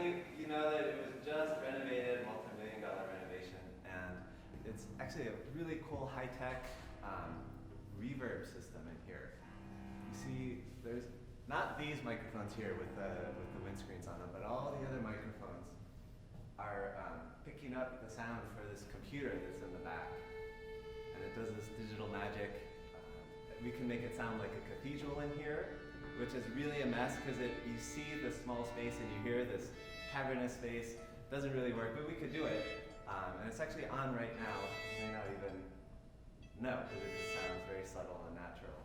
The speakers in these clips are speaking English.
actually, you know that it was just renovated, multi-million-dollar renovation, and it's actually a really cool high-tech reverb system in here. You see, there's not these microphones here with the windscreens on them, but all the other microphones are picking up the sound for this computer that's in the back, and it does this digital magic. We can make it sound like a cathedral in here, which is really a mess because you see the small space and you hear this cavernous space. Doesn't really work, but we could do it. And it's actually on right now. You may not even know because it just sounds very subtle and natural.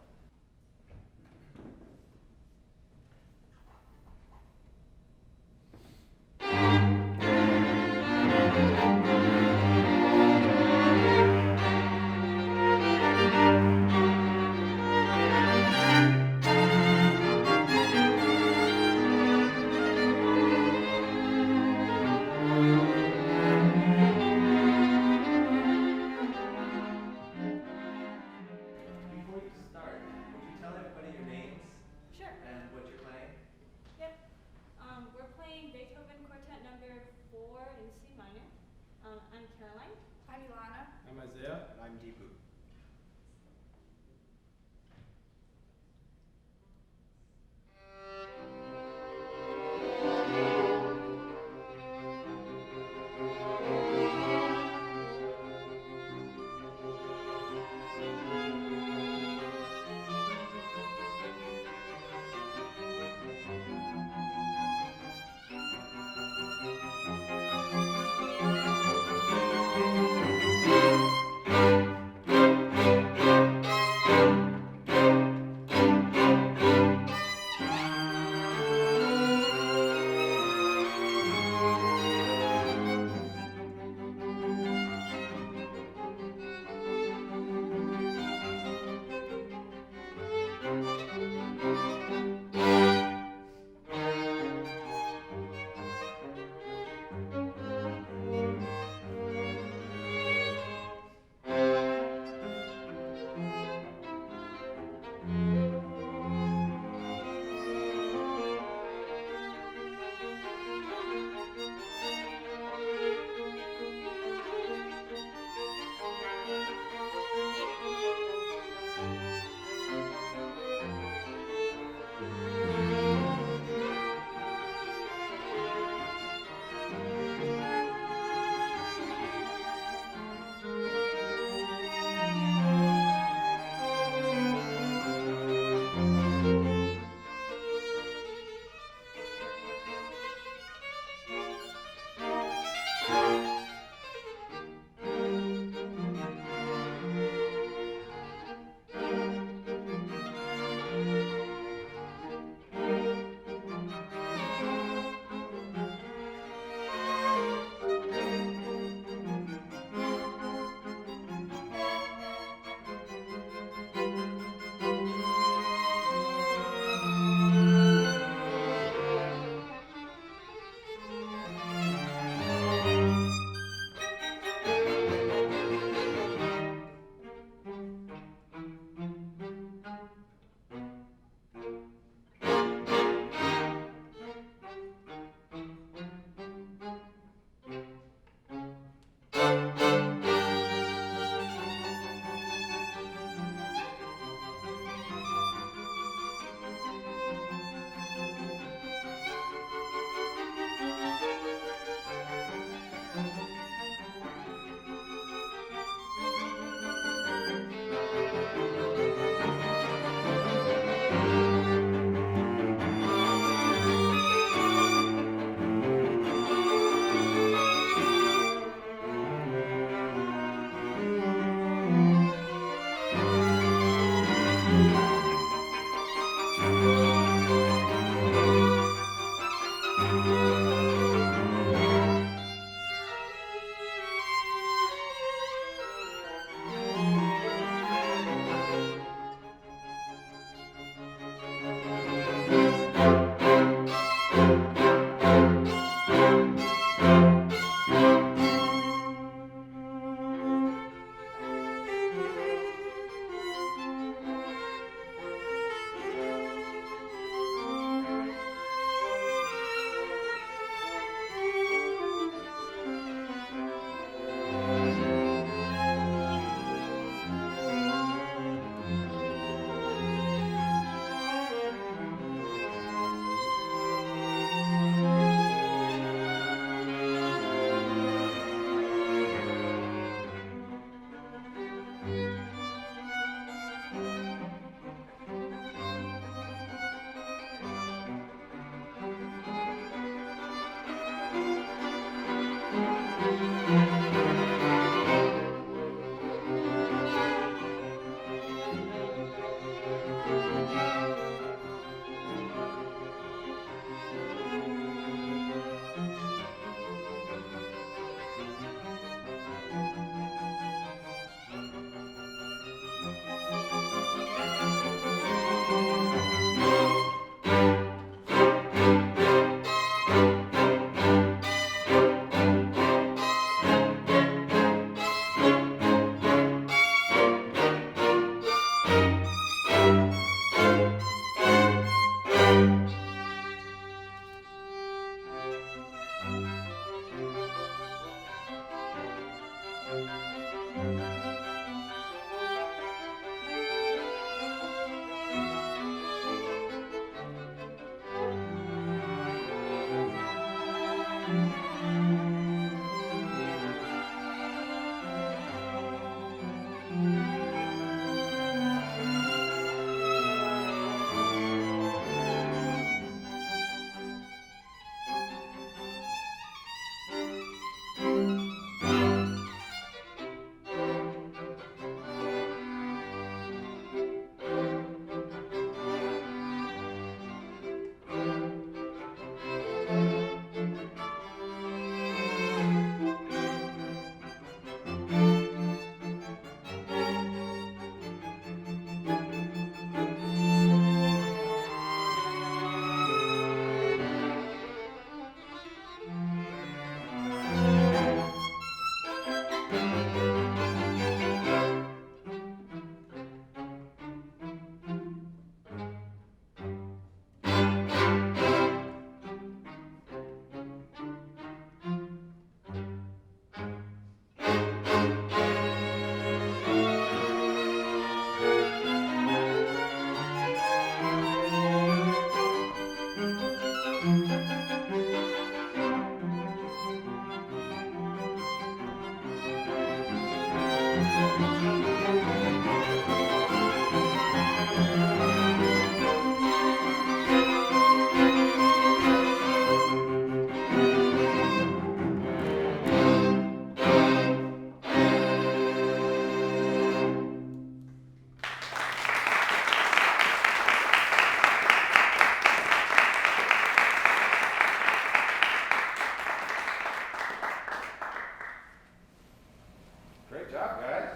Great job, guys.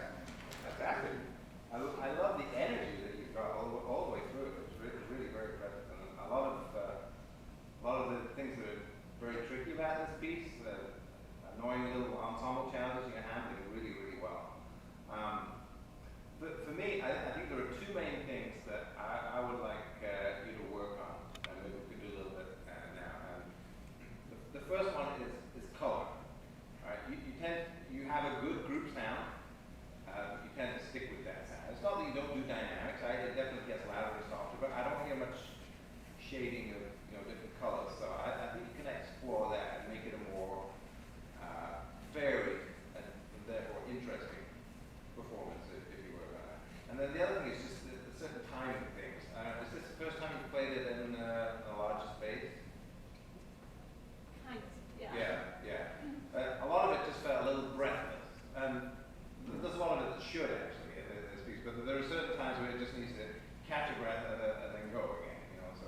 Fantastic. I love the energy that you've got all the way through it. It's really very impressive. And a lot of the things that are very tricky about this piece, annoying little ensemble challenges, you're handling really well. But for me, I think there are two main things that I would like you to work on, and maybe we could do a little bit now. The first one is color. All right, you have a good group sound. You tend to stick with that sound. It's not that you don't do dynamics. It definitely gets louder and softer, but I don't hear much shading of different colors. So I think you can explore that and make it a more varied and therefore interesting performance if you work on that. And then the other thing is just the certain timing things. Is this the first time you played it in a larger space? Kind of, yeah. Yeah. A lot of it just felt a little breathless. There's a lot of it that should actually in this piece, but there are certain times where it just needs to catch a breath and then go again. So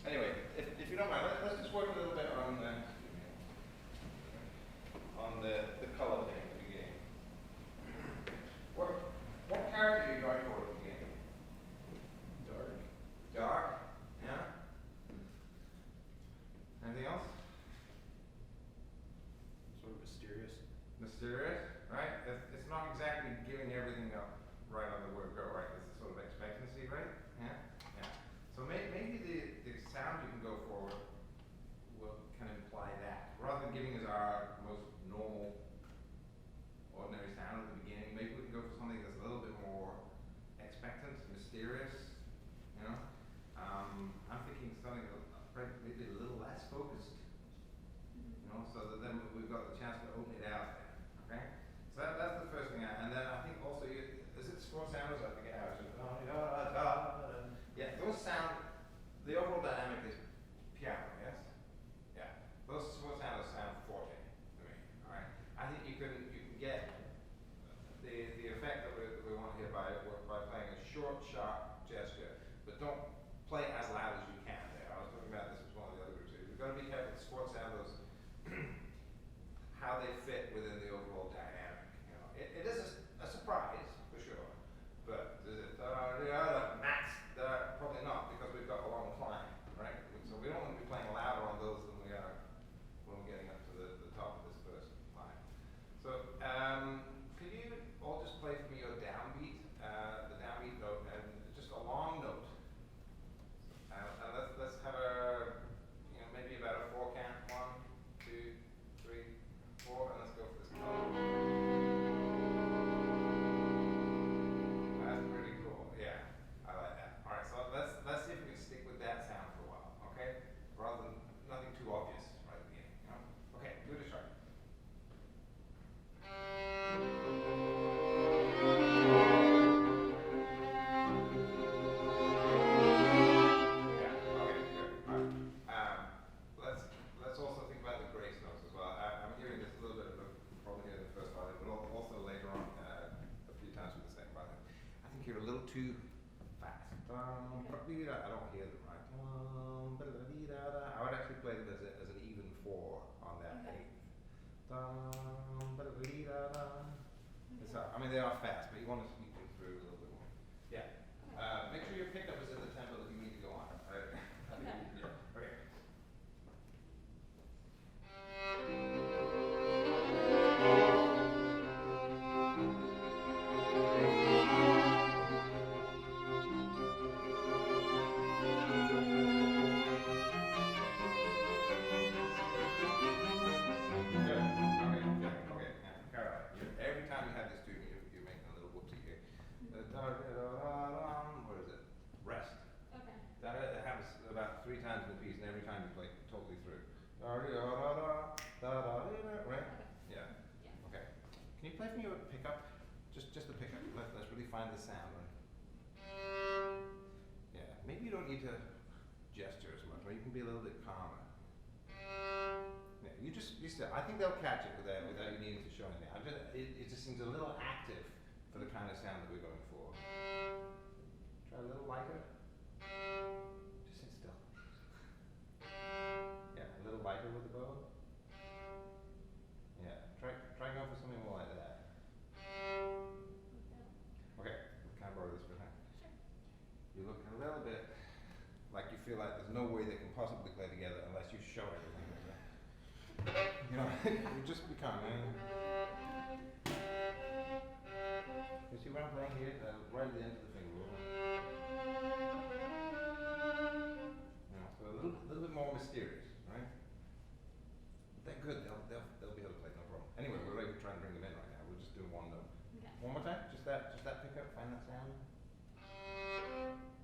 anyway, if you don't mind, let's just work a little bit on the color thing at the beginning. What character are you going for at the beginning? Dark. Yeah. Anything else? Sort of mysterious. Mysterious, right? It's not exactly giving everything up right on the word go, right? It's a sort of expectancy, right? Yeah. So maybe the sound you can go for can imply that. Rather than giving us our most normal, ordinary sound at the beginning, maybe we can go for something that's a little bit more expectant, mysterious, I'm thinking something maybe a little less focused, so that then we've got the chance to open it out there, okay? So that's the first thing, and then I think also, is it four sounds? I forget how it's yeah, those sound, the overall dynamic is piano, yes? Yeah, those four sounds sound forte to me, all right? I think you can get the effect that we want here by playing a short, sharp gesture, but don't play as loud as you can there. I was talking about this with one of the other groups here. We've got to be careful with sports sounds, how they fit within the overall dynamic. It is a surprise for sure, but is it max? Probably not, because we've got a long climb, right? So we don't want to be playing louder on those than we are when we're getting up to the top of this first line. So could you all just play for me your downbeat, the downbeat note, and just a long note. And let's have maybe about a 4 count. 1, 2, 3, 4, and let's go for this color. too fast. I don't hear them right. I would actually play them as an even 4 on that Okay. 8th. I mean, they are fast, but you want to sneak them through a little bit more. Yeah. Make sure your pickup is in the tempo that you need to go on. Okay. Yeah. Okay. Every time you have this tune, you're making a little whoopsie here. What is it? Rest. Okay. That happens about 3 times in the piece, and every time you play it totally through. Right? Yeah. Yeah. Okay. Can you play for me a pickup? Just the pickup. Let's really find the sound, right? Yeah. Maybe you don't need to gesture as much, or you can be a little bit calmer. Yeah, you still, I think they'll catch it without you needing to show anything. It just seems a little active for the kind of sound that we're going for. Try a little lighter. Just sit still. Yeah, a little lighter with the bow. Yeah, try going for something more like that. Okay, can I borrow this for a second? Sure. You look a little bit like you feel like there's no way they can possibly play together unless you show everything. You know, you just become. You see what I'm playing here? Right at the end of the finger roll. You know, so a little bit more mysterious, right? They're good. They'll be able to play, no problem. Anyway, we're ready to try and bring them in right now. We're just doing one note. Okay. One more time. Just that pickup. Find that sound.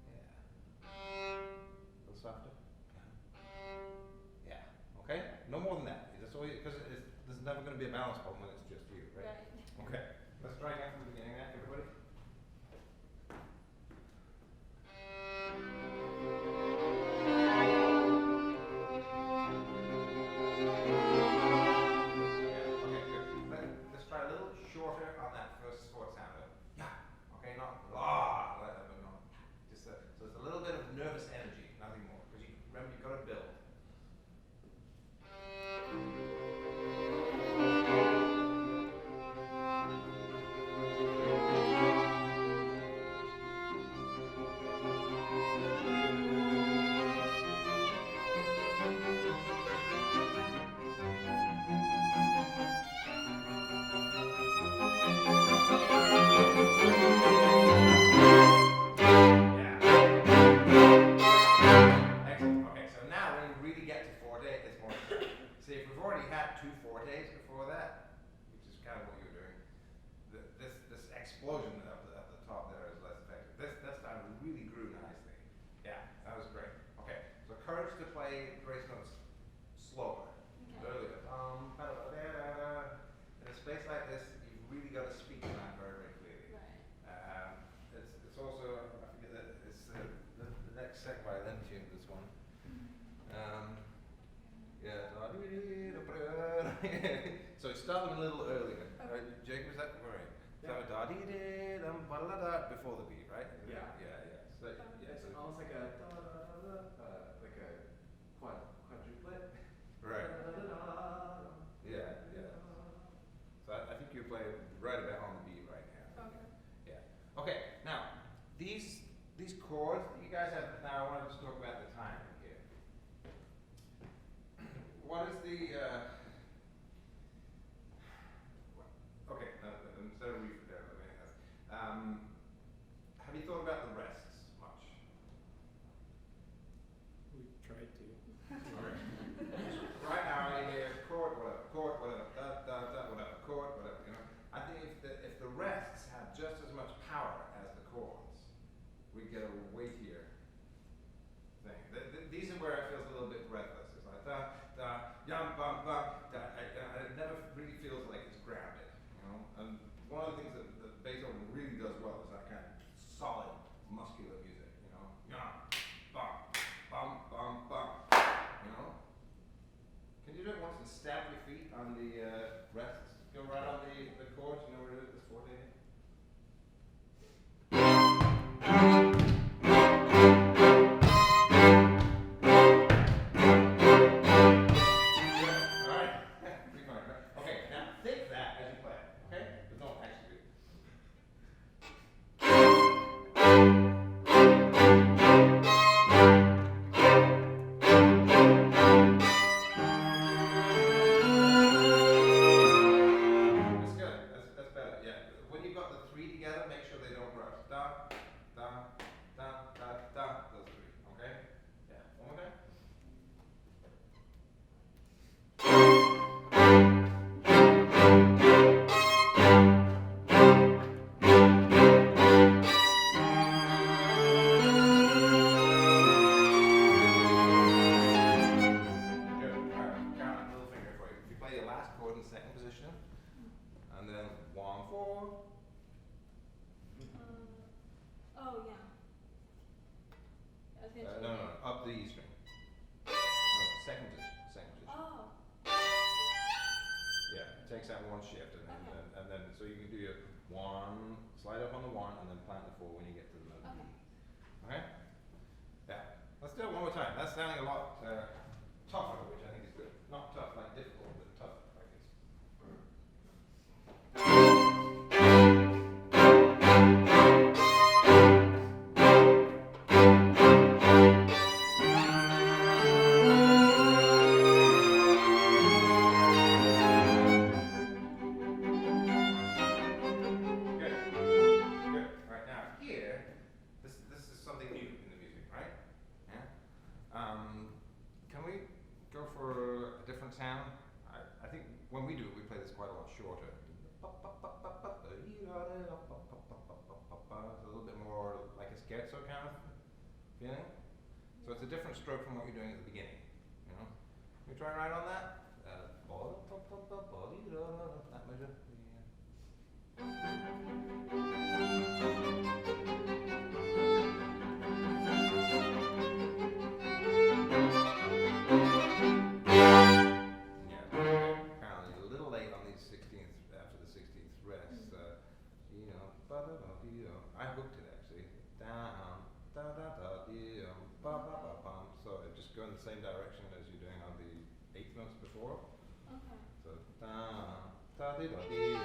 Yeah. A little softer. Yeah. Okay. No more than that. That's all. Because there's never going to be a balance problem when it's just you, right? Right. Okay. Let's try again from the beginning. Everybody. Let's try a little shorter on that first fourth sound. Yeah. Okay, not la. No. Just so there's a little bit of nervous energy, nothing more. Because remember, you've got to build. So start them a little earlier. Okay. Jake, was that right? Yeah. So da dee dee dum ba da da before the beat, right? Yeah. Yeah. So It's almost like a like a quadruplet. right. Yeah. So I think you play right about on the beat right now. Okay. Yeah. Okay. Now these chords that you guys have. Now I want to just talk about the timing here. What is the okay, instead of read there, have you thought about the rests much? We tried to. Right now I hear chord, whatever, da, whatever, chord, whatever, you know. I think if the rests had just as much power as the chords, we'd get a weightier thing. These are where it feels a little bit breathless. It's like da, yum, bum, bum, da, it never really feels like it's grounded, you know. And one of the things that Beethoven really does well is that kind of solid, muscular music, you know. Yum, bum, bum, bum, bum, you know. Can you do it once and stamp your feet on the rests? Go right on the chords, you know where it is, this 4th. in the second position, and then 1, 4. Oh, yeah. No, up the E string. No, second position. Oh. Yeah, it takes that one shift, and then so you can do your 1, slide up on the 1, and then plant the 4 when you get to the note E. Okay? Yeah. Let's do it one more time. That's sounding a lot tougher, which I think is good. Not tough like difficult, but tough like this. Can we go for a different sound? I think when we do it, we play this quite a lot shorter. It's a little bit more like a scherzo kind of feeling. So it's a different stroke from what you're doing at the beginning. You know? Can we try right on that? That measure. I hooked it actually. Down, da da da dee ba ba ba bum. So it just go in the same direction as you're doing on the 8th notes before. Okay. So da da dee da dee.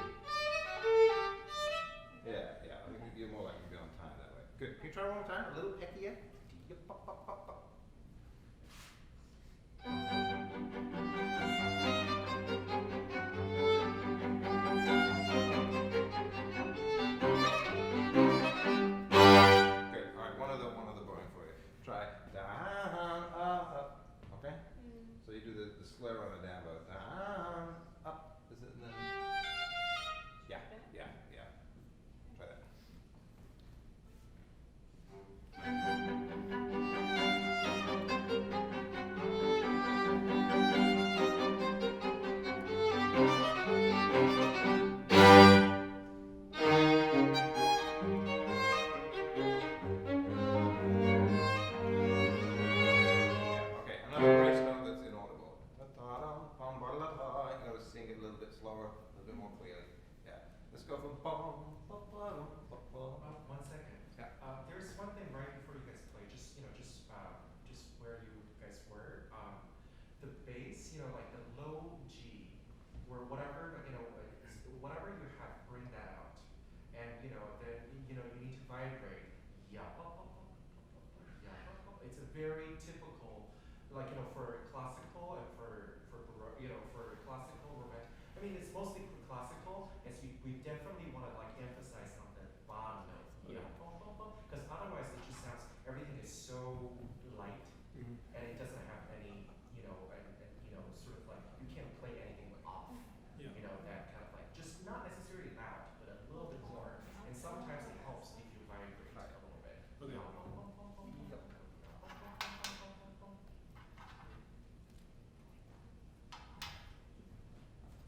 Yeah. I think you're more likely to be on time that way. Good. Can you try one more time? A little peckier. Try down, up, okay? So you do the slur on the down bow. Down, up. Is it then? Yeah. Try that. Slower, a little bit more clearly. Yeah. Let's go from bum, bum, bum, bum, bum. 1 second. Yeah. There's one thing right before you guys play, just where you guys were. The bass, like the low G, or whatever, whatever you have, bring that out. And then you need to vibrate. Yeah. It's a very typical, for classical and for classical romantic. I mean, it's mostly for classical, and so we definitely want to emphasize on the bottom note, because otherwise it just sounds, everything is so light, and it doesn't have any, sort of you can't play anything off, that kind of just not necessarily loud, but a little bit more, and sometimes it helps if you vibrate a little bit. Okay.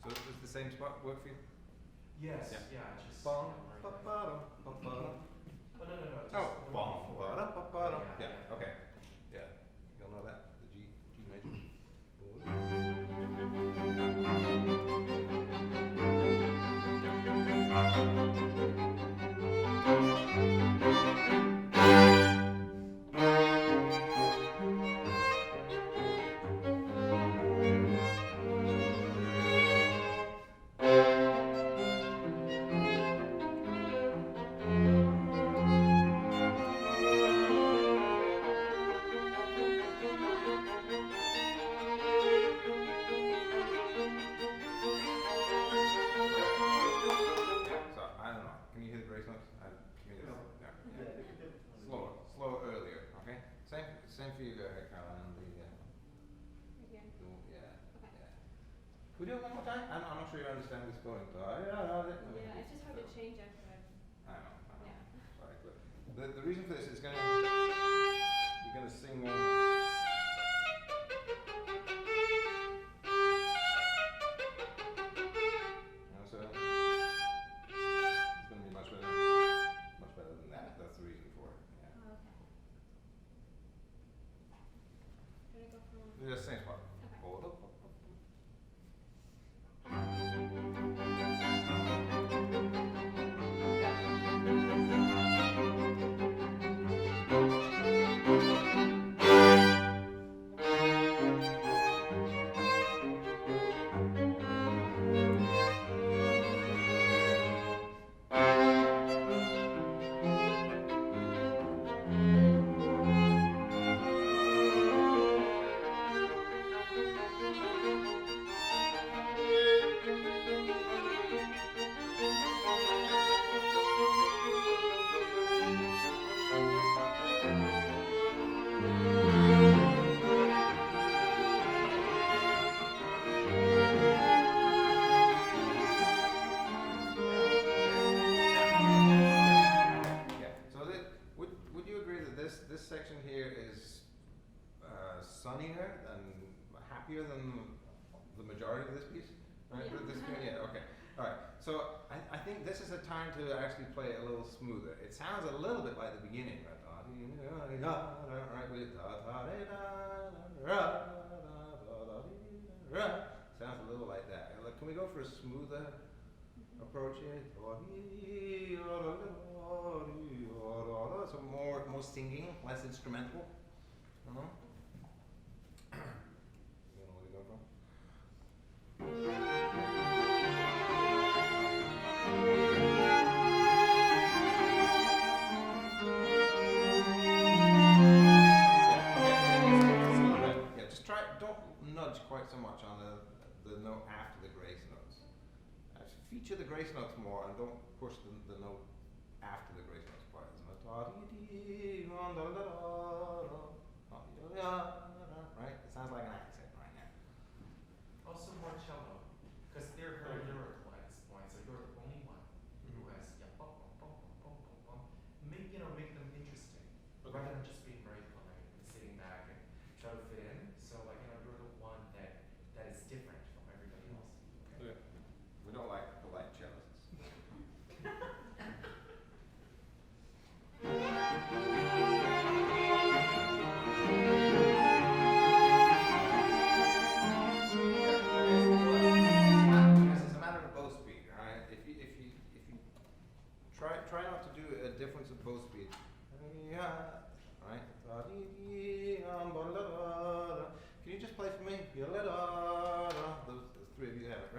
So does the same spot work for you? Yes, Yeah. just. Bum, right ba, there. ba, dum, ba, ba, dum. Oh, no. Just Oh, the bum, one before. ba, dum, ba, ba, dum. Yeah, Yeah. Okay. Yeah. You'll know that. The G major. Slower earlier, okay? Same for you, Carolyn. We do it one more time? I'm not sure you understand this going. Yeah, it's just hard to change after I know. Yeah. Sorry, but the reason for this is you're gonna sing. So I think this is a time to actually play a little smoother. It sounds a little bit like the beginning, right? Right, with sounds a little like that. Can we go for a smoother approach here? So more singing, less instrumental. You know where to go from? Yeah, just try. Don't nudge quite so much on the note after the grace notes. Feature the grace notes more, and don't push the note after the grace notes quite as much. Right? It sounds like an accent right now. Also more cello, because they're very lyrical at this point, so you're the only one who has bum, bum, bum, bum, bum, bum, bum. Make them interesting, rather than just being very polite and sitting back and try to fit in. So you're the one that is different from everybody else. Okay? Yeah. We don't like polite cellists. This is a matter of bow speed, right? If you try not to do a difference of bow speed, right? Can you just play for me? Those three of you have it,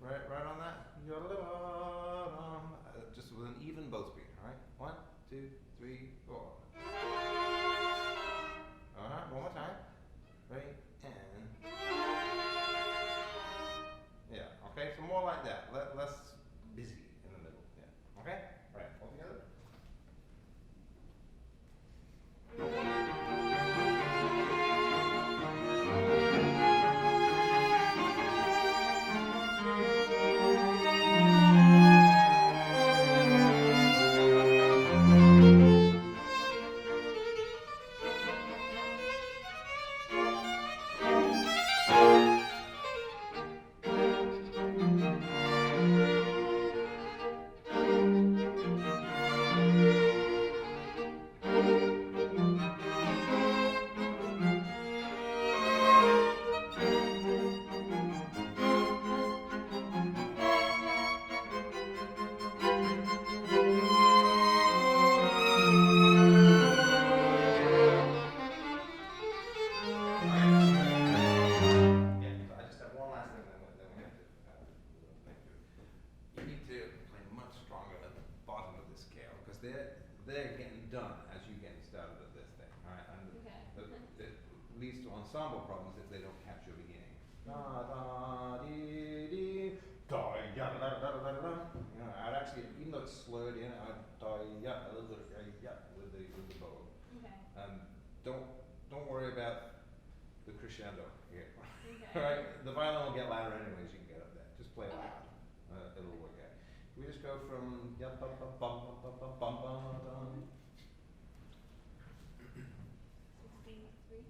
right? Right on that. Just with an even bow speed, all right? 1, 2, 3, 4. All right, one more time. Ready? And yeah, okay. So more like that. Less busy in the middle. Yeah. Okay. All right. All together. They're getting done as you get started at this thing, all right? And it leads to ensemble problems if they don't catch your beginning. Da da dee dee da ya da da da da. You know, I'd actually, even though it's slurred in, I'd da ya a little bit of ya with the bow. Okay. Don't worry about the crescendo here. Okay. All right, the violin will get louder anyways. You can get up there. Just play it loud. It'll work out. We just go from ya bum bum bum bum bum bum bum bum. 63.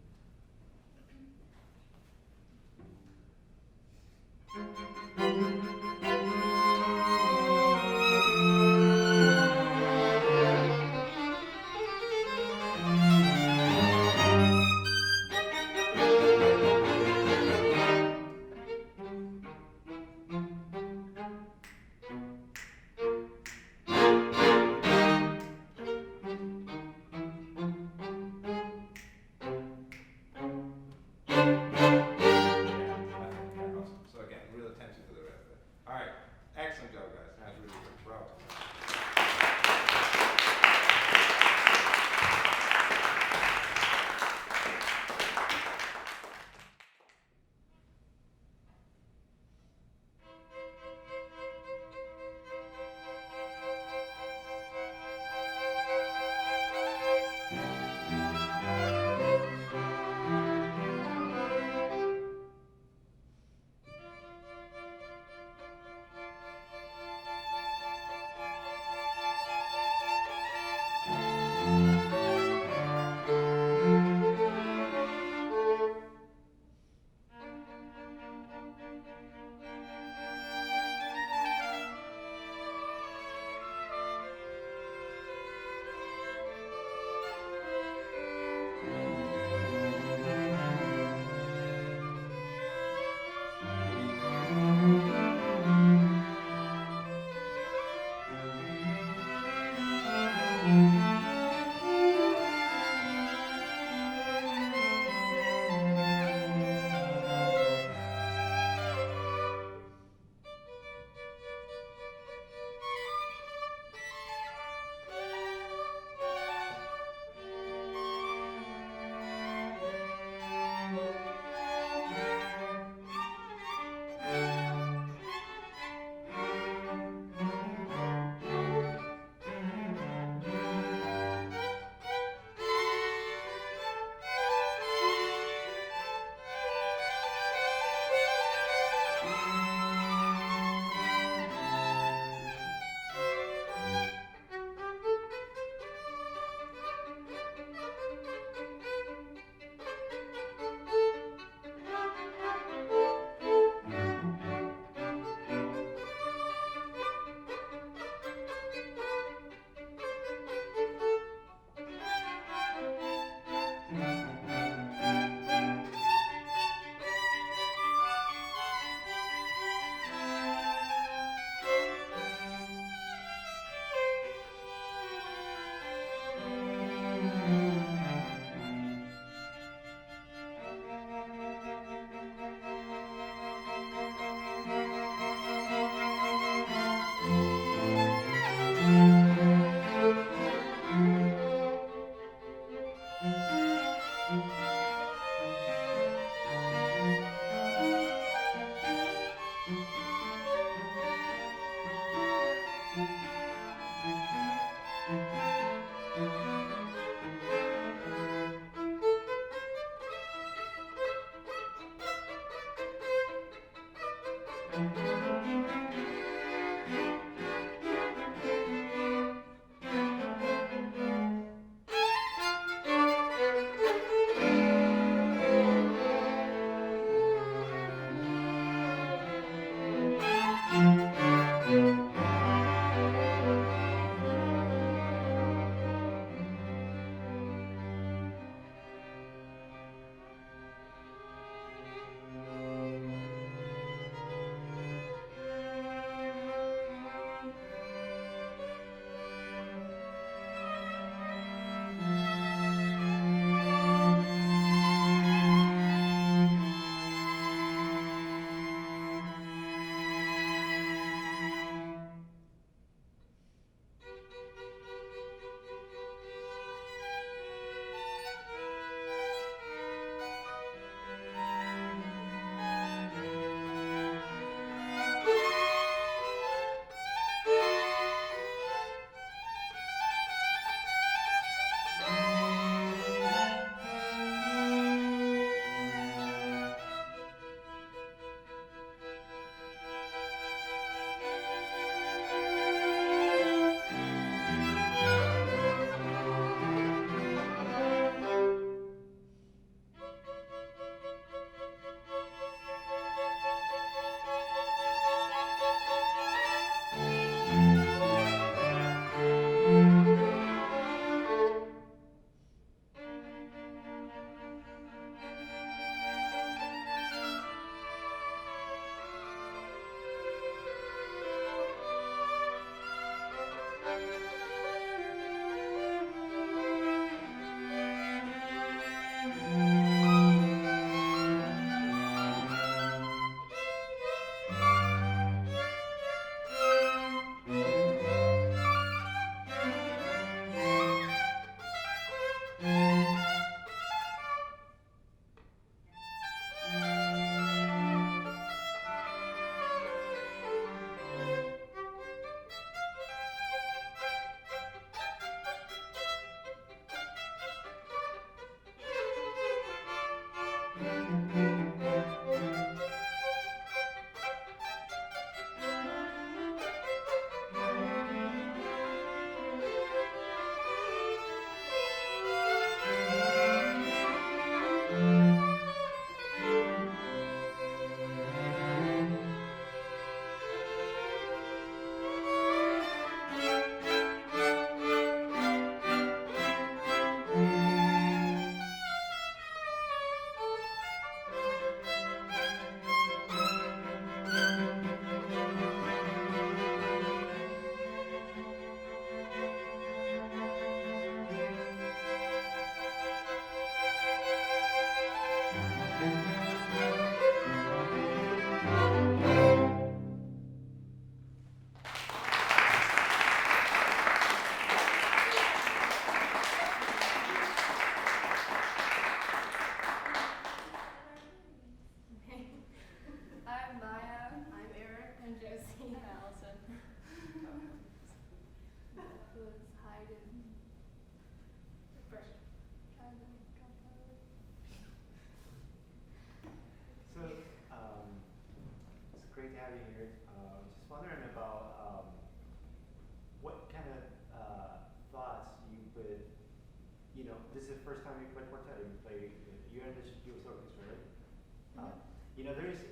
first time you play quartet, you play, you're in the U.S. orchestra, right? You know, there is,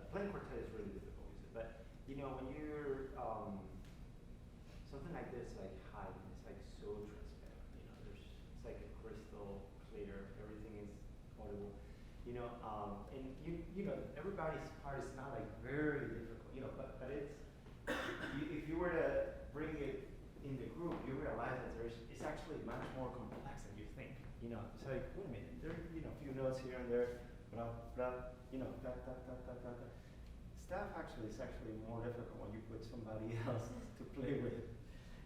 playing quartet is really difficult, but you know, when you're, something like this, like Haydn, it's like so transparent, you know, it's like a crystal clear, everything is audible, you know, and you know, everybody's part is not like very difficult, you know, but it's, if you were to bring it in the group, you realize that it's actually much more complex than you think. You know, it's like, wait a minute, there are, you know, a few notes here and there, blah, blah, you know, da, da, da, da, da, da. Stuff actually is actually more difficult when you put somebody else to play with.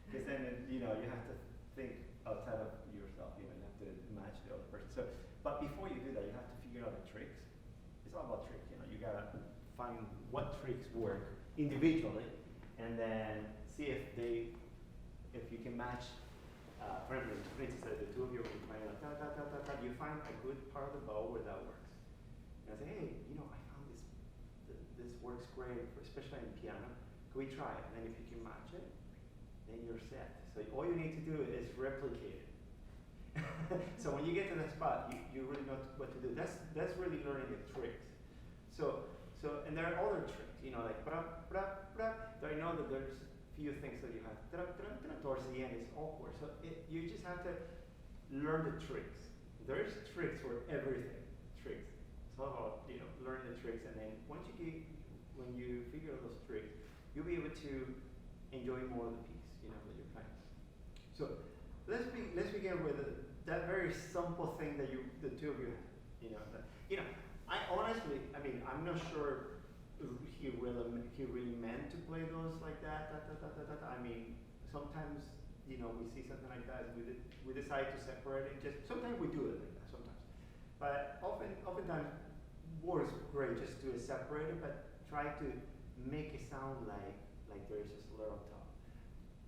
Because then, you know, you have to think outside of yourself, you know, you have to match the other person. So, but before you do that, you have to figure out the tricks. It's all about tricks, you know, you gotta find what tricks work individually, and then see if you can match. For instance, the two of you are playing like da da da da da. You find a good part of the bow where that works. And I say, hey, you know, I found this this works great, especially in piano. Can we try it? And then if you can match it, then you're set. So all you need to do is replicate it. So when you get to that spot, you really know what to do. That's really learning the tricks. So and there are other tricks, you know, like bra bra bra. I know that there's few things that you have towards the end is awkward. So you just have to learn the tricks. There's tricks for everything. Tricks. It's all about, you know, learning the tricks, and then when you figure out those tricks, you'll be able to enjoy more of the piece, you know, that you're playing. So let's begin with that very simple thing that the two of you have. I honestly, I mean, I'm not sure he really meant to play those like that. I mean, sometimes, you know, we see something like that, and we decide to separate it. Just sometimes we do it like that. Sometimes, but oftentimes works great just to separate it, but try to make it sound like there's a slur on top.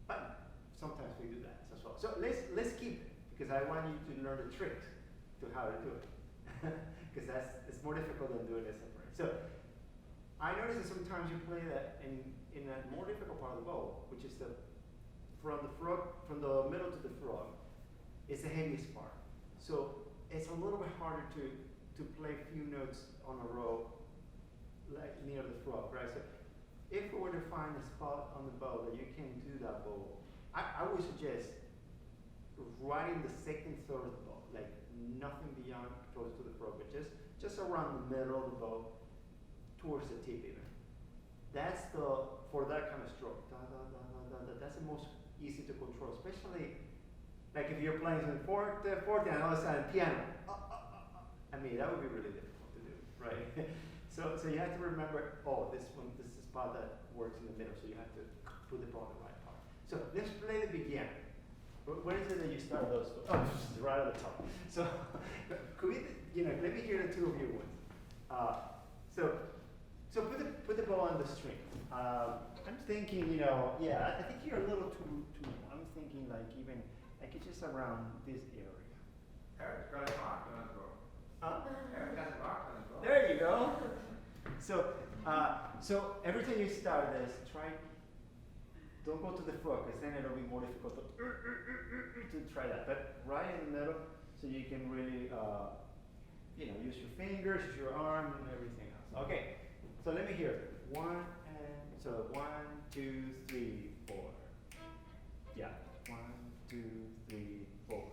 But sometimes we do that as well. So let's keep it, because I want you to learn the tricks to how to do it, because it's more difficult than doing it separate. So I notice that sometimes you play that in a more difficult part of the bow, which is from the middle to the frog, it's the heaviest part. So it's a little bit harder to play a few notes on a row, like near the frog, right? So if we were to find a spot on the bow that you can do that bow, I would suggest right in the second third of the bow, like nothing beyond close to the frog, but just around the middle of the bow, towards the tip even. That's for that kind of stroke. That's the most easy to control, especially like if you're playing some fourth, and all of a sudden piano. I mean, that would be really difficult to do, right? So you have to remember, this is the spot that works in the middle, so you have to put the bow in the right part. So let's play the beginning. Where is it that you start those? Oh, it's right at the top. So could we, let me hear the two of you ones. So put the bow on the string. I'm thinking, I think you're a little too. I'm thinking like even like it's just around this area. Eric's got it marked on his bow. Eric has it marked on his bow. There you go. So every time you start this, don't go to the frog, because then it'll be more difficult to try that. But right in the middle, so you can really, use your fingers, use your arm, and everything else. Okay, so let me hear it. 1, 2, 3, 4. Yeah, 1, 2, 3, 4.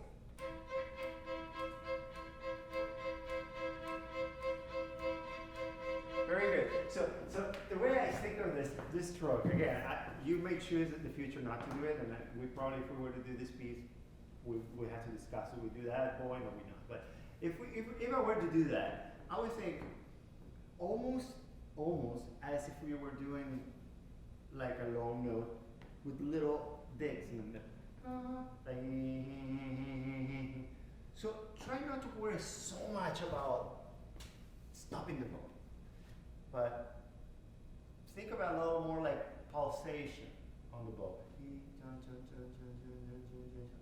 Very good. So the way I think of this stroke, again, you may choose in the future not to do it, and we probably, if we were to do this piece, we have to discuss if we do that, boy, or we not. But if I were to do that, I would think almost as if we were doing like a long note with little digs in the middle. So try not to worry so much about stopping the bow, but think about a little more like pulsation on the bow.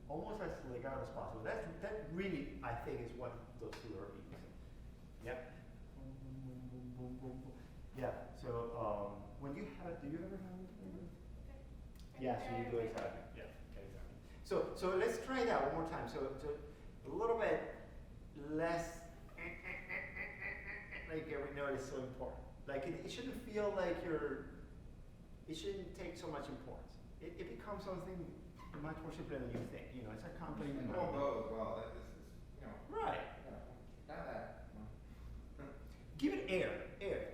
Almost as legato as possible. That really, I think, is what those two are using. Yep. Yeah. So when you have, do you ever have it? Yeah. So you do exactly. Yeah. Exactly. So let's try that one more time. So a little bit less. Like every note is so important. Like it shouldn't feel like it shouldn't take so much importance. It becomes something much more simpler than you think. It's a compliment. Bow as well. Right. Not that. Give it air. Yeah.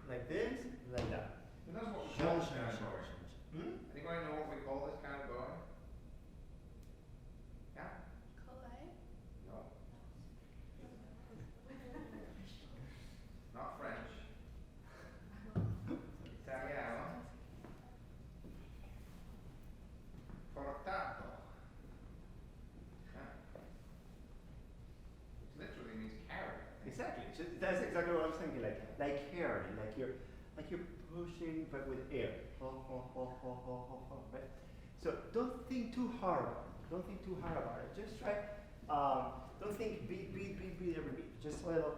Like this, like that. And that's what we call this kind of bowing. Anybody know what we call this kind of bowing? Yeah? Collide? No. Not French. Italiano. Portato. Which literally means carry. Exactly. So that's exactly what I was thinking. Like carrying, like you're pushing, but with air. Right? So don't think too hard about it. Just try. Don't think beat every beat. Just a little.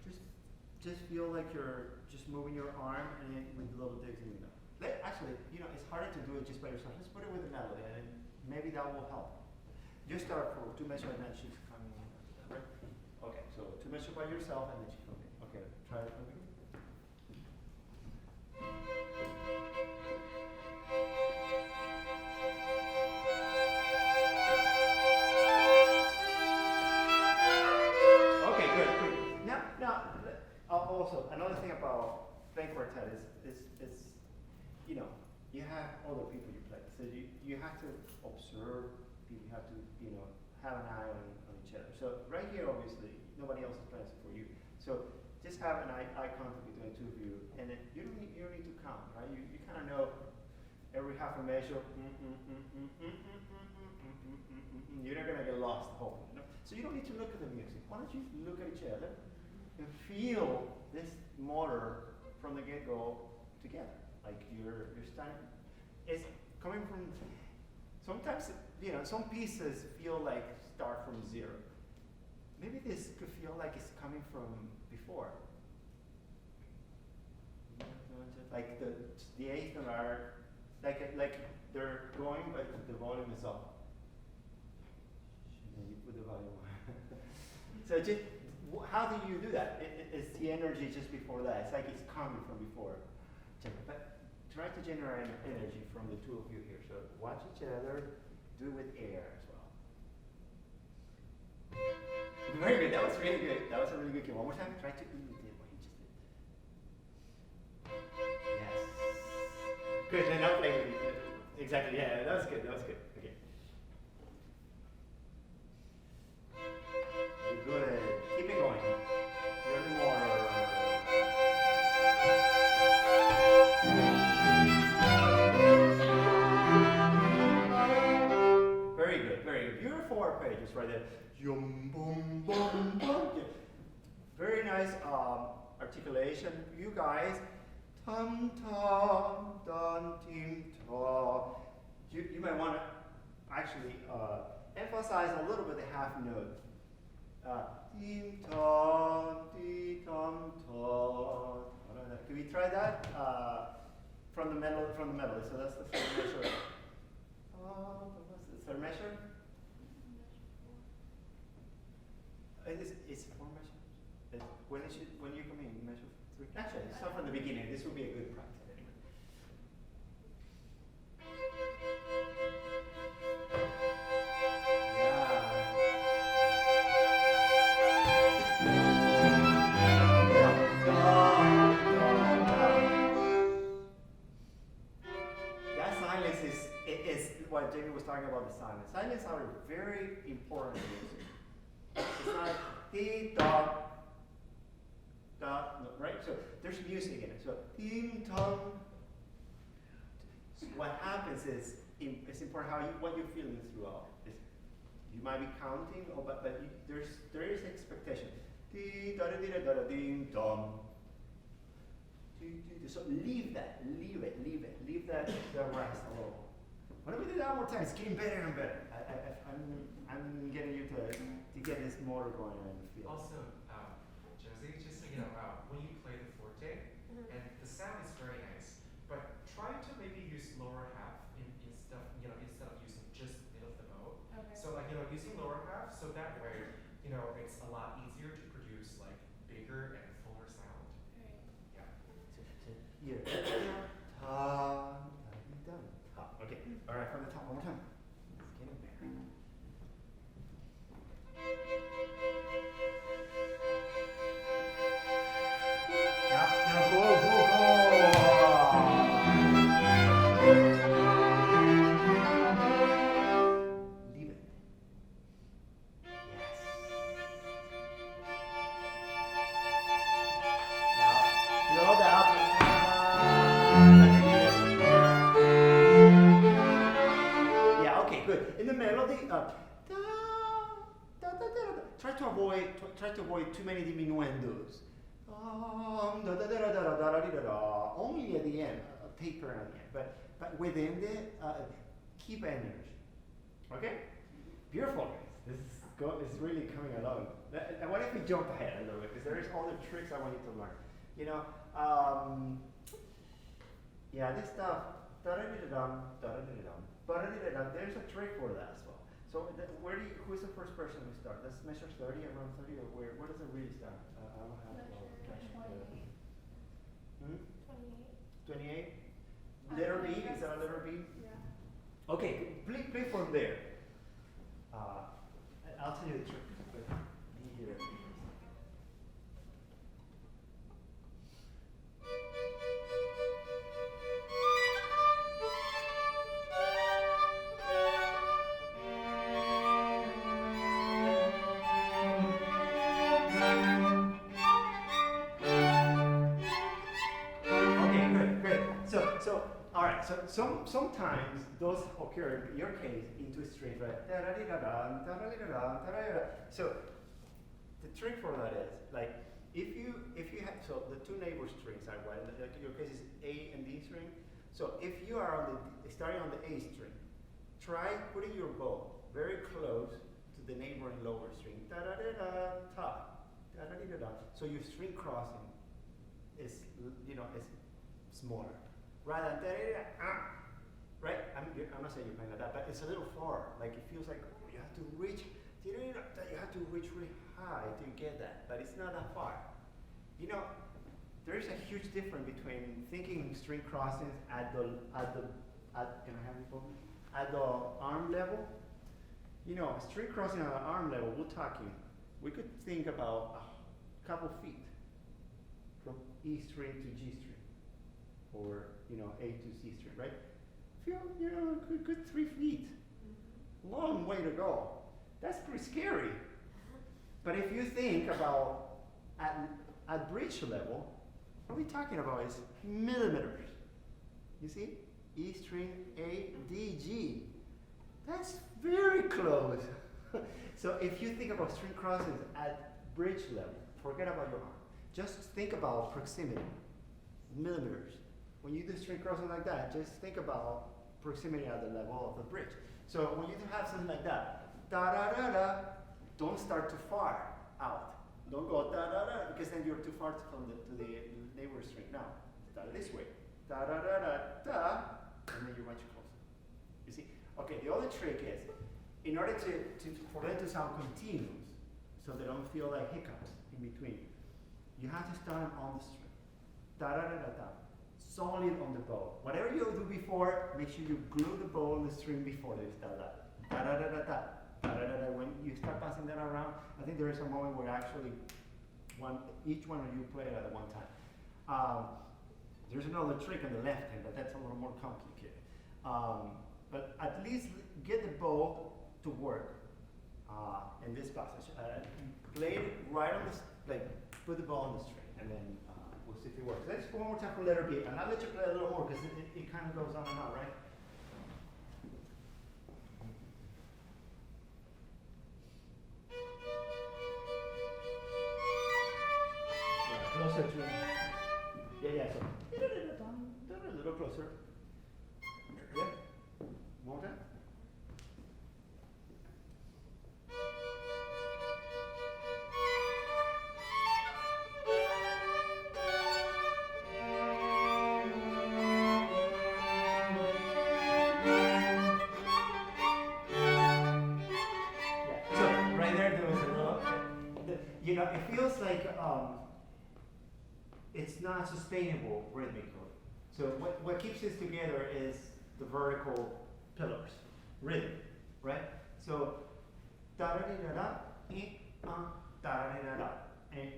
Just just feel like you're just moving your arm and then with little digs in the middle. Actually, it's harder to do it just by yourself. Let's put it with a melody and maybe that will help. Just start for 2 measures and then she's coming in. Right? Okay, so 2 measures by yourself and then she's coming in. Okay, try it for me. Okay, good. Now, also another thing about playing quartet is you have other people you play, so you have to observe people, you have to have an eye on each other. So right here, obviously, nobody else is playing for you. So just have an eye contact between the two of you, and then you don't need to count, right? You kind of know every half a measure. You're not gonna get lost the whole thing. So you don't need to look at the music. Why don't you look at each other and feel this motor from the get-go together? Like you're starting. It's coming from. Sometimes some pieces feel like start from zero. Maybe this could feel like it's coming from before. Like the eighth note are like they're going, but the volume is up. You put the volume on. So just how do you do that? It's the energy just before that. It's like it's coming from before. But try to generate energy from the two of you here. So watch each other. Do it with air as well. Very good. That was really good. That was a really good cue. One more time. Try to imitate what you just did. Yes. Good. And now play with it. Exactly. Yeah. That was good. That was good. Okay. Good. Keep it going. You're more. Very good. Very good. Beautiful arpeggios right there. Yum, boom, boom, boom. Yeah. Very nice articulation. You guys. Tum, tum, dun, tim, ta. You might want to actually emphasize a little bit the half note. Tim, ta, ti, tum, ta. Can we try that? From the melody. So that's the third measure. What's the third measure? It's 4 measures. When you come in, you measure 3. Actually, start from the beginning. This will be a good practice anyway. That silence is what Jamie was talking about. The silence. Silence are very important in music. It's not dee da da, no, right? So there's music in it. So ding dong. So what happens is it's important what you're feeling throughout. You might be counting, but there is expectation. Dee da da da da da ding dong. So leave that the rest alone. Why don't we do that one more time? It's getting better and better. I'm getting you to get this motor going and feel. Also, Josie, just so you know, when you play the forte, and the sound is very nice, but try to maybe use lower half instead of using just middle of the bow. Okay. So using lower half, so that way, it's a lot easier to produce like bigger and fuller sound. Right. Yeah. Here. Okay. All right. From the top one more time. It's getting better. Now go. Leave it. Yes. Now build out. Yeah. Okay. Good. In the melody, try to avoid too many diminuendos. Only at the end, a taper at the end, but within the keep energy. Okay, beautiful guys. This is really coming along And what if we jump ahead a little bit? Because there is other tricks I want you to learn. You know, yeah, this stuff. Da-da-dee-da-dum, da-da-dee-da-dum, ba-da-dee-da-dum. There's a trick for that as well. So who's the first person who start? Let's measure 30, around 30, or where does it really start? I don't have Measure 28. 28? 28? Letter B, is that a letter B? Yeah. Okay, play from there. I'll tell you the trick. But be here. Okay, good. So, all right. So sometimes those occur, in your case, into strings, right? Da-da-dee-da-dum, da-da-dee-da-dum, da-da-dee-da. So the trick for that is like if you have the two neighbor strings are right. Like in your case is A and D string. So if you are on starting on the A string, try putting your bow very close to the neighboring lower string. Da-da-dee-da-ta, da-da-dee-da-da. So your string crossing is is smaller rather than right. I'm not saying you're playing like that, but it's a little far. Like it feels like you have to reach. You have to reach really high to get that, but it's not that far. You know, there is a huge difference between thinking string crossings at the can I have you phone? At the arm level. You know, string crossing at the arm level, we could think about a couple feet from E string to G string, or A to C string, right? Feel good 3 feet. Long way to go. That's pretty scary. But if you think about at bridge level, what we're talking about is millimeters. You see? E string, A, D, G. That's very close. So if you think about string crossings at bridge level, forget about your arm. Just think about proximity, millimeters. When you do string crossing like that, just think about proximity at the level of the bridge. So when you have something like that, da-da-da-da, don't start too far out. Don't go da-da-da, because then you're too far to the neighbor string. Now, start this way. Da-da-da-da-da, and then you're much closer. You see? Okay, the other trick is, in order for them to sound continuous, so they don't feel like hiccups in between, you have to start them on the string. Da-da-da-da-da. Solid on the bow. Whatever you do before, make sure you glue the bow on the string before they start that. Da-da-da-da-da. Da-da-da-da. When you start passing that around, I think there is a moment where actually each one of you play it at one time. There's another trick on the left hand, but that's a little more complicated. But at least get the bow to work in this passage. Play it right on the put the bow on the string, and then we'll see if it works. Let's go one more time for letter B, and I'll let you play a little more because it kind of goes on and on, right? Closer to yeah. So a little closer. Yeah. More time. It feels like it's not sustainable rhythmically. So what keeps this together is the vertical pillars, rhythm, right? So da da da da da da da. And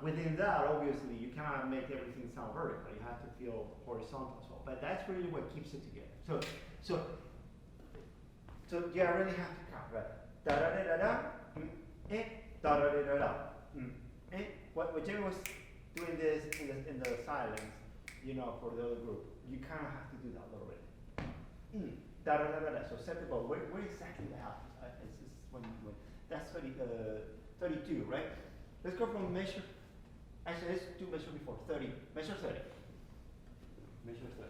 within that, obviously, you cannot make everything sound vertical. You have to feel horizontal as well. But that's really what keeps it together. So you really have to count, right? Da da da da da, da da da da da. What Jimmy was doing this in the silence, for the other group, you kind of have to do that a little bit. Da da da da da. So set the bow. Where exactly that happens? It's just when that's 32, right? Let's go from measure. Actually, let's do measure before 30. Measure 30. Measure 30.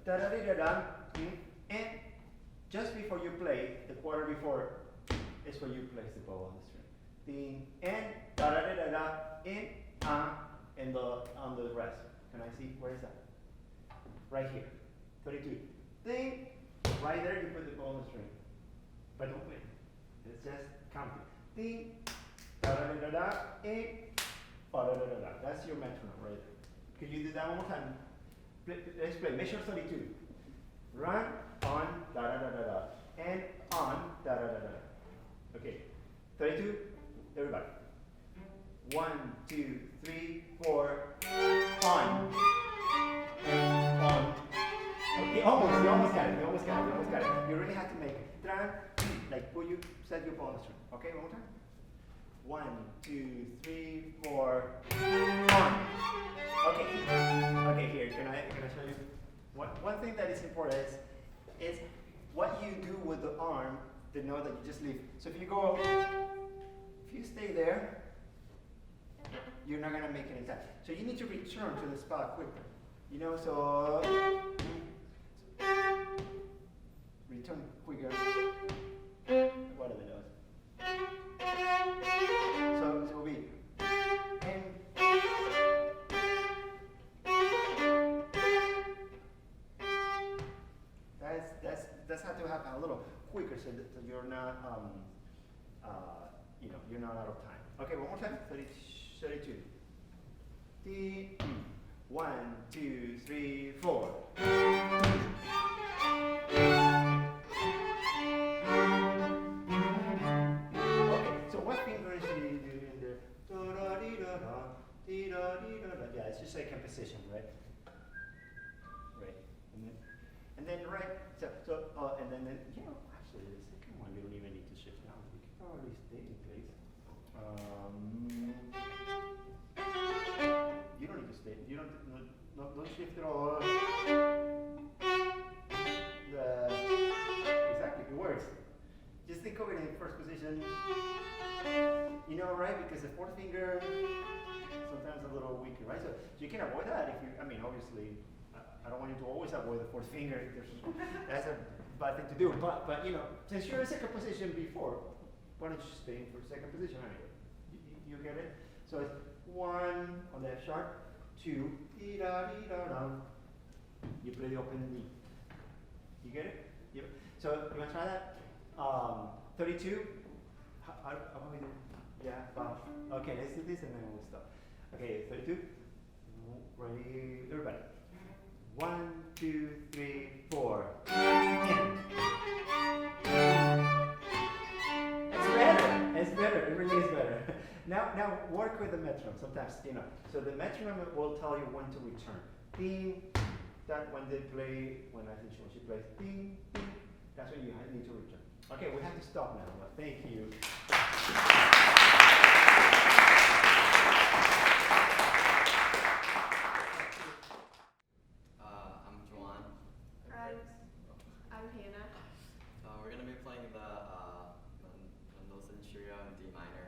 da da da da, and just before you play, the quarter before is where you place the bow on the string. Ding, and da da da da da, in, and on the rest. Can I see? Where is that? Right here. 32. Ding, right there you put the bow on the string. But don't play. It's just counting. Ding, da da da da da, in, da da da da da. That's your metronome right there. Could you do that one more time? Let's play. Measure 32. Run, on, da da da da da. And on, da da da da. Okay. 32. Everybody. 1, 2, 3, 4. On. And on. Okay, you almost got it. You really have to make it. Like where you set your bonus string. Okay, one more time. 1, 2, 3, 4. On. Okay, here, can I show you? One thing that is important is what you do with the arm, the note that you just leave. So if you stay there, you're not gonna make any time. So you need to return to the spot quicker. You know, so return quicker. What are the notes? So it will be and that's how to happen a little quicker so that you're not you're not out of time. Okay, one more time. 32. 1, 2, 3, 4. Okay, so what finger is you do in there? Yeah, it's your second position, right? Right. And then right. And then actually the second one you don't even need to shift down. You can probably stay in place. You don't need to stay. You don't shift at all. Exactly, it works. Just think of it in first position. You know, right? Because the fourth finger sometimes a little weaker, right? So you can avoid that if you. I mean, obviously, I don't want you to always avoid the fourth finger. That's a bad thing to do. But you know, since you're in second position before, why don't you stay for second position anyway? You get it? So it's 1 on the F sharp, 2, dee-da-dee-da-da. You play the open knee. You get it? Yep. So you want to try that? 32. How do we do? Yeah, 5. Okay, let's do this and then we'll stop. Okay, 32. Ready, everybody. 1, 2, 3, 4. It's better. It really is better. Now work with the metronome. Sometimes, so the metronome will tell you when to return. Ding. That when they play, when she plays, ding, ding. That's when you need to return. Okay, we have to stop now. But thank you. I'm Hannah. We're going to be playing the notes in Trio in D minor.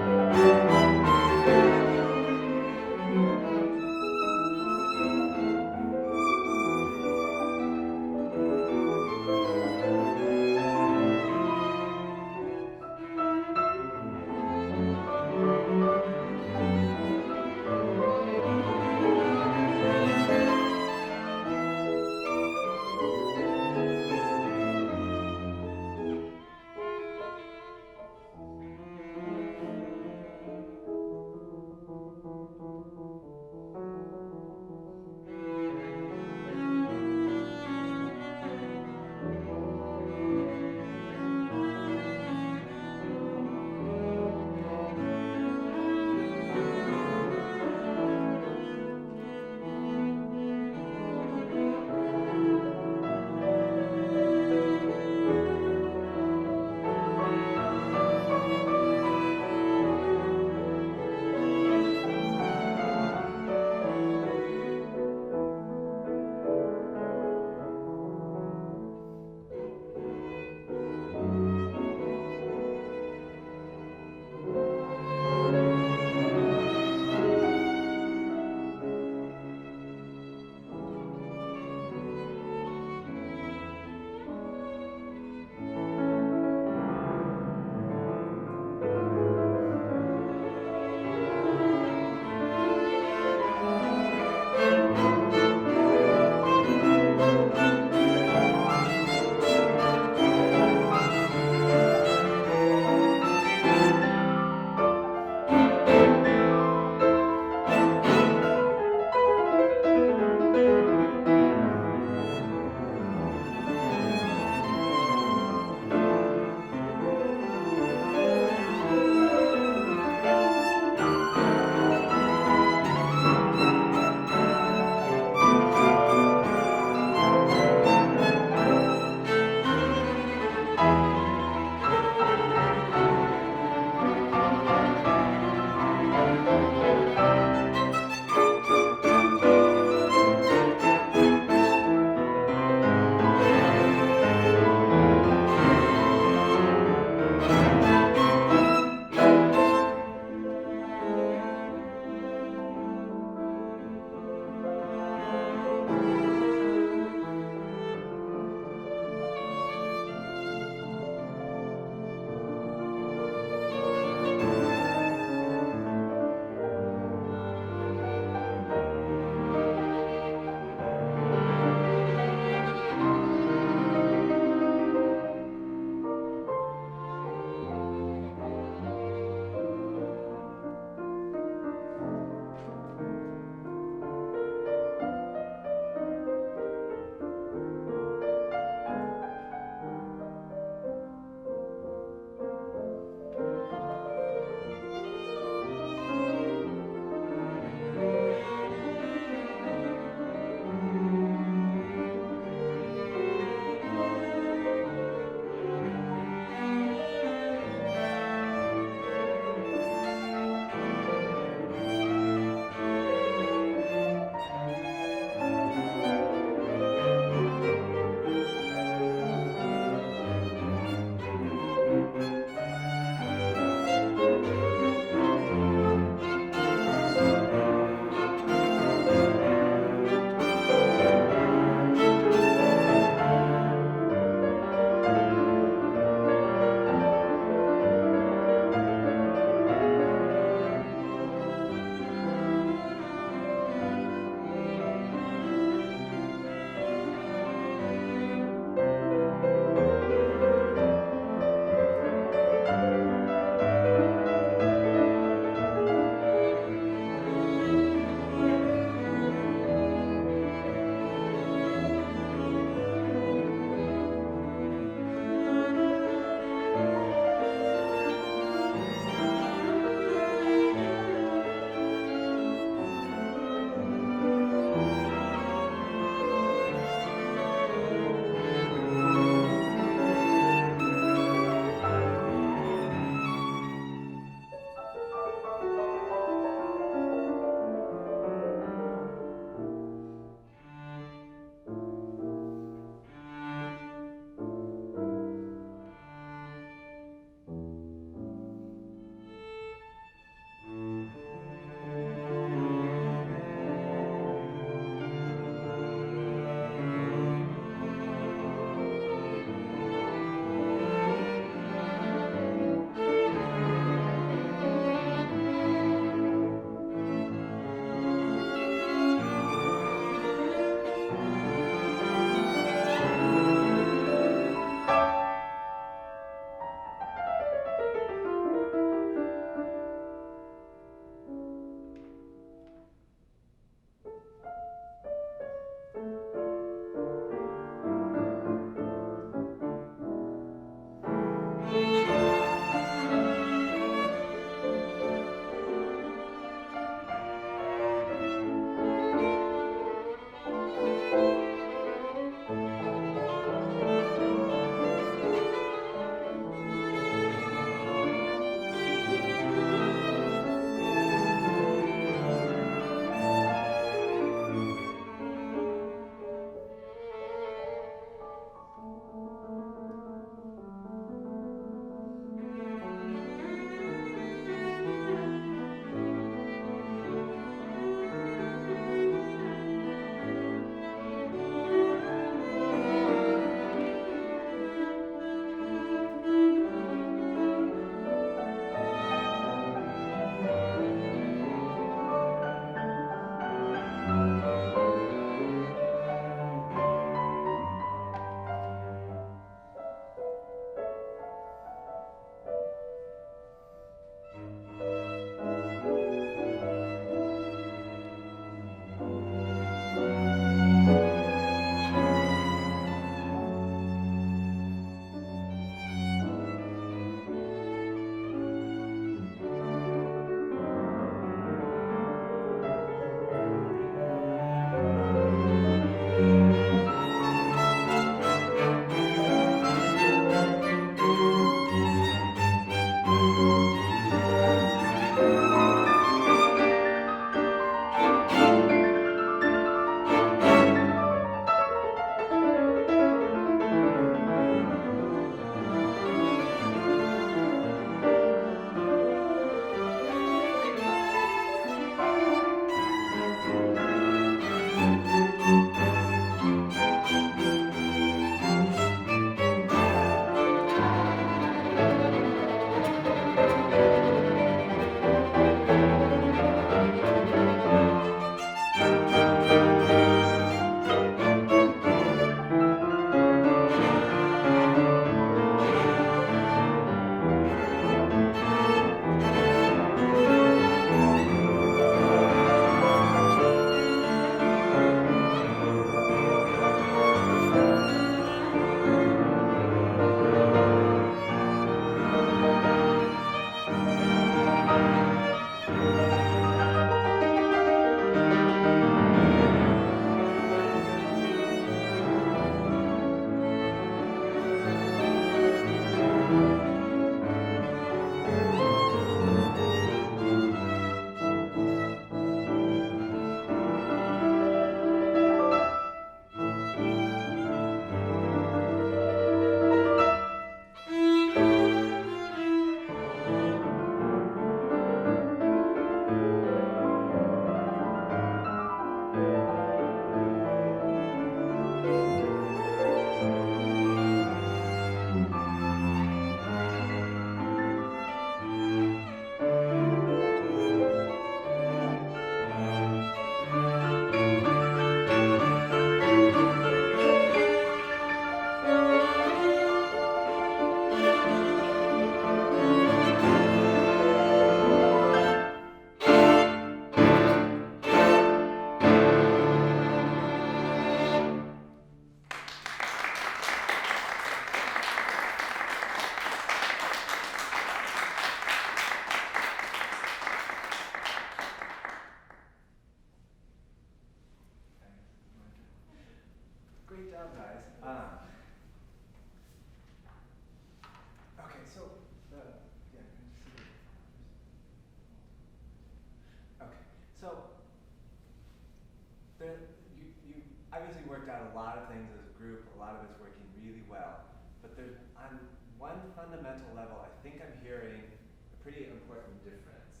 well, but there's, on one fundamental level, I think I'm hearing a pretty important difference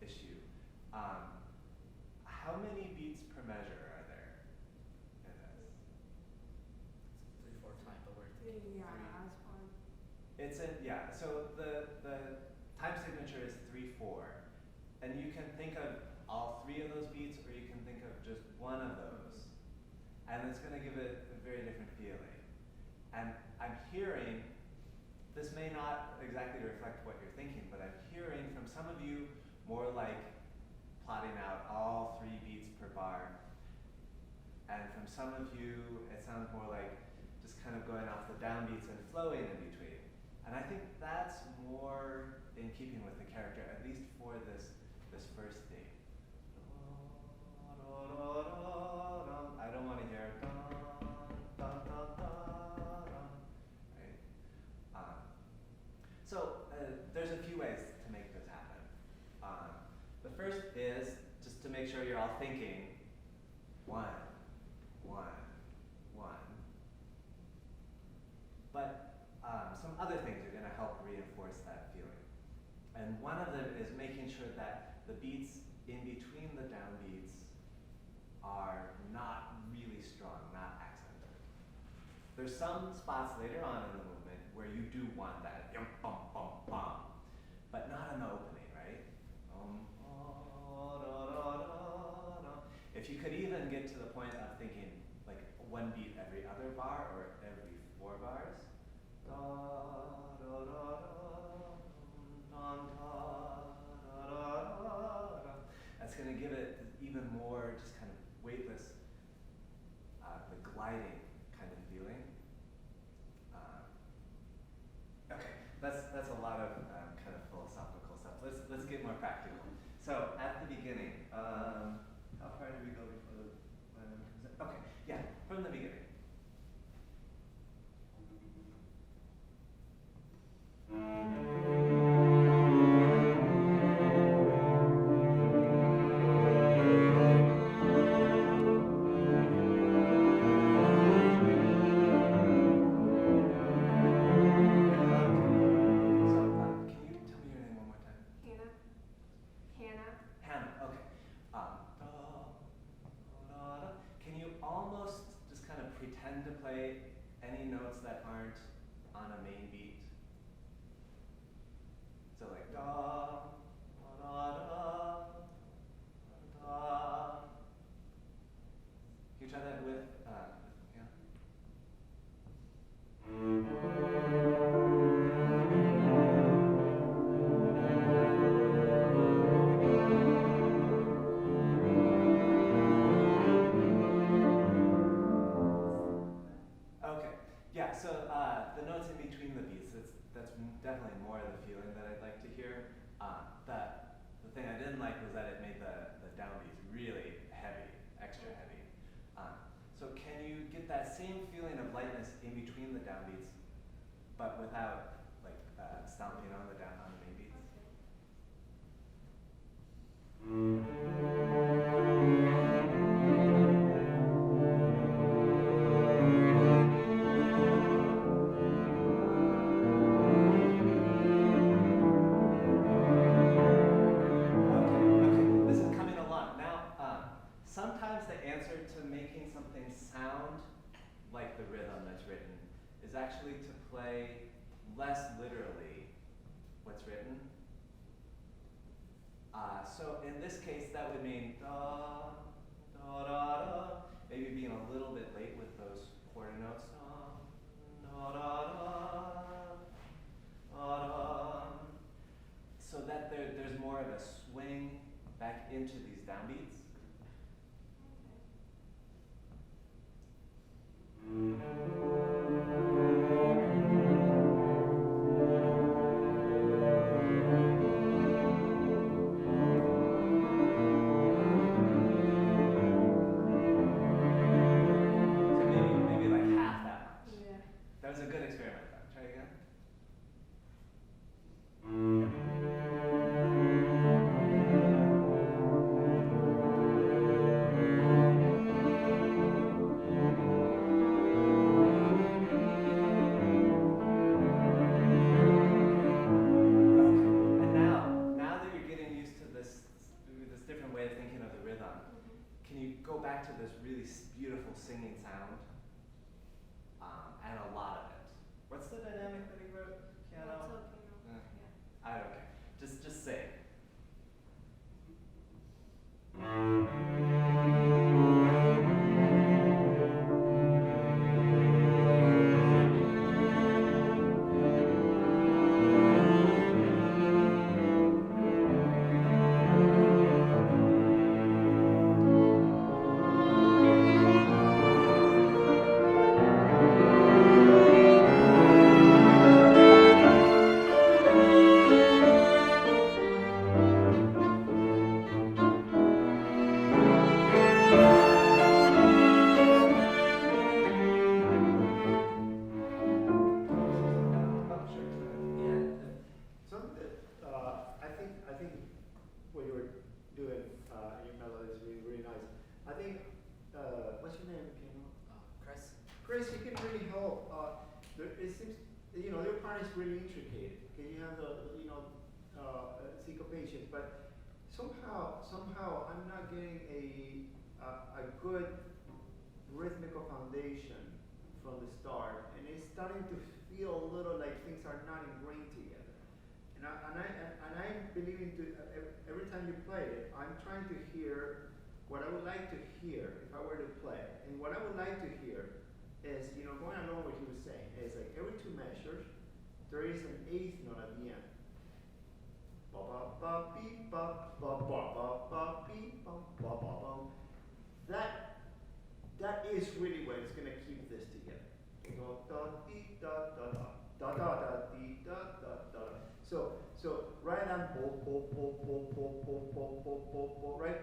issue. How many beats per measure are there in this? 3, 4 times, but we're Yeah, thinking that's fine. It's in, yeah, so the time signature is 3/4, and you can think of all 3 of those beats, or you can think of just one of those, and it's gonna give it a very different feeling. And I'm hearing, this may not exactly reflect what you're thinking, but I'm hearing from some of you more like plotting out all 3 beats per bar, and from some of you, it sounds more like just kind of going off the downbeats and flowing in between. And I think that's more in keeping with the character, at least for this first theme. I don't want to hear right? There's a few ways to make this happen. The first is just to make sure you're all thinking 1, 1, 1. But some other things are going to help reinforce that feeling. And one of them is making sure that the beats in between the downbeats are not really strong, not accented. There's some spots later on in the movement where you do want that yum, bum, bum, bum, but not in the opening, right? If you could even get to the point of thinking like 1 beat every other bar or every 4 bars, that's going to give it even more just kind of weightless, the gliding kind of feeling. Okay, that's a lot of kind of philosophical stuff. Let's get more practical. So at the beginning, how far did we go before the violin comes in? Okay, yeah, from the beginning. To play any notes that aren't on a main beat. So like da, da, da, da, da. Can you try that with piano? Yeah, so the notes in between the beats, that's definitely more of the feeling that I'd like to hear. The thing I didn't like was that it made the downbeats really heavy, extra heavy. So can you get that same feeling of lightness in between the downbeats, but without like stomping on the main beats? Sometimes the answer to making something sound like the rhythm that's written is actually to play less literally what's written. So in this case, that would mean da, da, da, da, maybe being a little bit late with those quarter notes. Da, da, da, da, da, so that there's more of a swing back into these downbeats. Maybe like half that much. Yeah. That was a good experiment though. Try again. it seems, their part is really intricate. Okay, you have syncopation, but somehow I'm not getting a good rhythmical foundation from the start, and it's starting to feel a little like things are not ingrained together. And I'm believing every time you play it, I'm trying to hear what I would like to hear if I were to play. And what I would like to hear is, going along with what he was saying, is like every two measures, there is an eighth note at the end. Ba ba ba beep ba ba ba ba ba beep ba ba ba ba. That is really what is going to keep this together. Da da dee da da da da da da dee da da da da. So right on bo bo bo bo bo bo bo bo bo bo, right?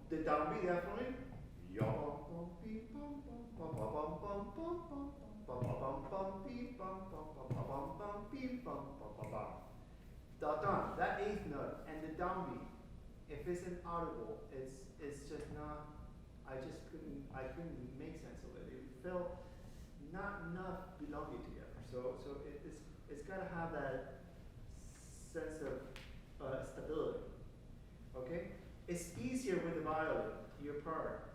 The downbeat definitely. Ya bum beep bum bum bum bum bum bum bum bum bum beep bum bum bum bum beep bum bum bum. Da da. That eighth note and the downbeat, if it's inaudible, it's just not. I couldn't make sense of it. It felt not enough belonging together. So it's got to have that sense of stability. Okay, it's easier with the violin. Your part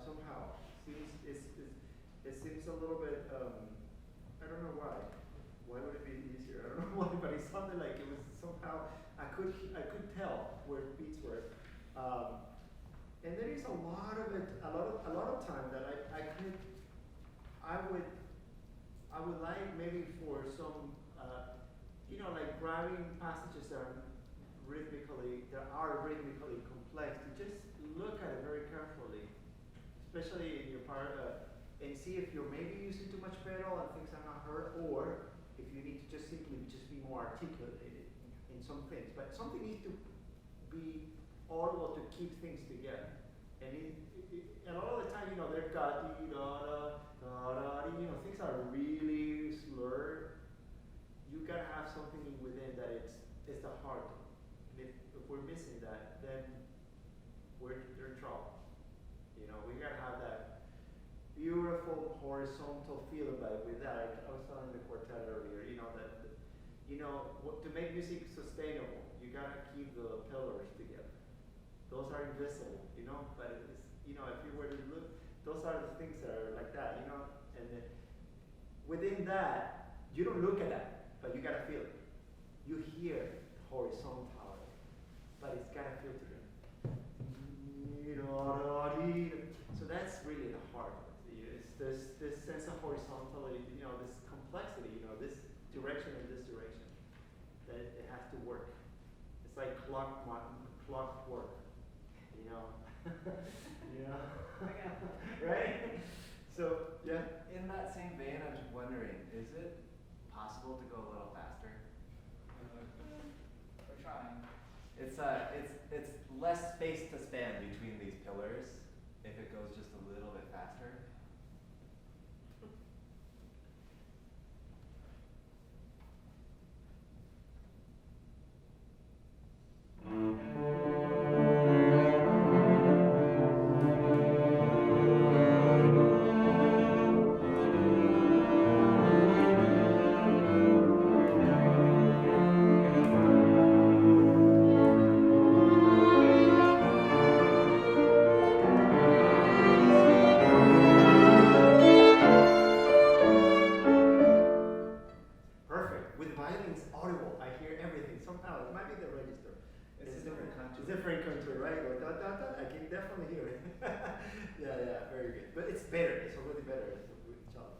somehow it seems a little bit. I don't know why. Why would it be easier? I don't know why, but it sounded like it was somehow. I could tell where beats were. And there is a lot of it, a lot of time that I would like maybe for some, like grabbing passages that are rhythmically complex, to just look at it very carefully, especially in your part, and see if you're maybe using too much pedal and things are not heard, or if you need to just simply be more articulated in some things. But something needs to be audible to keep things together. And all the time, they've got things are really slurred. You gotta have something within that it's the heart. And if we're missing that, then we're in trouble. We gotta have that beautiful horizontal feel about it. With that, I was telling the quartet earlier, to make music sustainable, you gotta keep the pillars together. Those are invisible, but it's, if you were to look, those are the things that are like that, and then within that, you don't look at that, but you gotta feel it. You hear horizontality, but it's gotta filter it. So that's really the heart of it. It's this sense of horizontality, this complexity, this direction and this direction, that it has to work. It's like clockwork. Right? So, yeah. In that same vein, I'm just wondering, is it possible to go a little faster? We're trying. It's less space to span between these pillars if it goes just a little bit faster. Perfect. With violin, it's audible. I hear everything. Somehow, it might be the register. It's a different contour. It's a different contour, right? Go da da da. I can definitely hear it. Yeah, very good. But it's better. It's already better. It's with each other.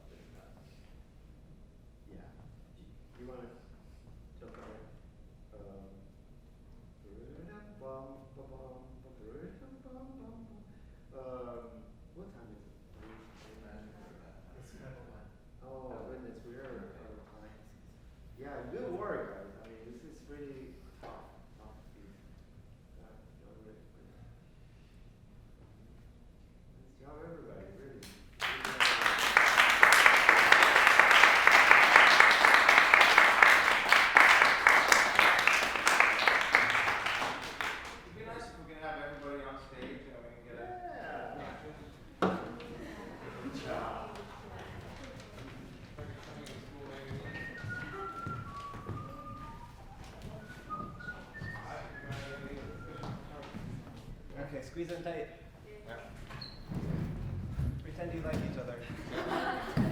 Yeah. You want to jump on it? What time is it? It's 9:01. Oh goodness, we are out of time. Yeah, good work, guys. I mean, this is really tough. Nice job, everybody. Really. squeeze in tight. Yeah. Pretend you like each other.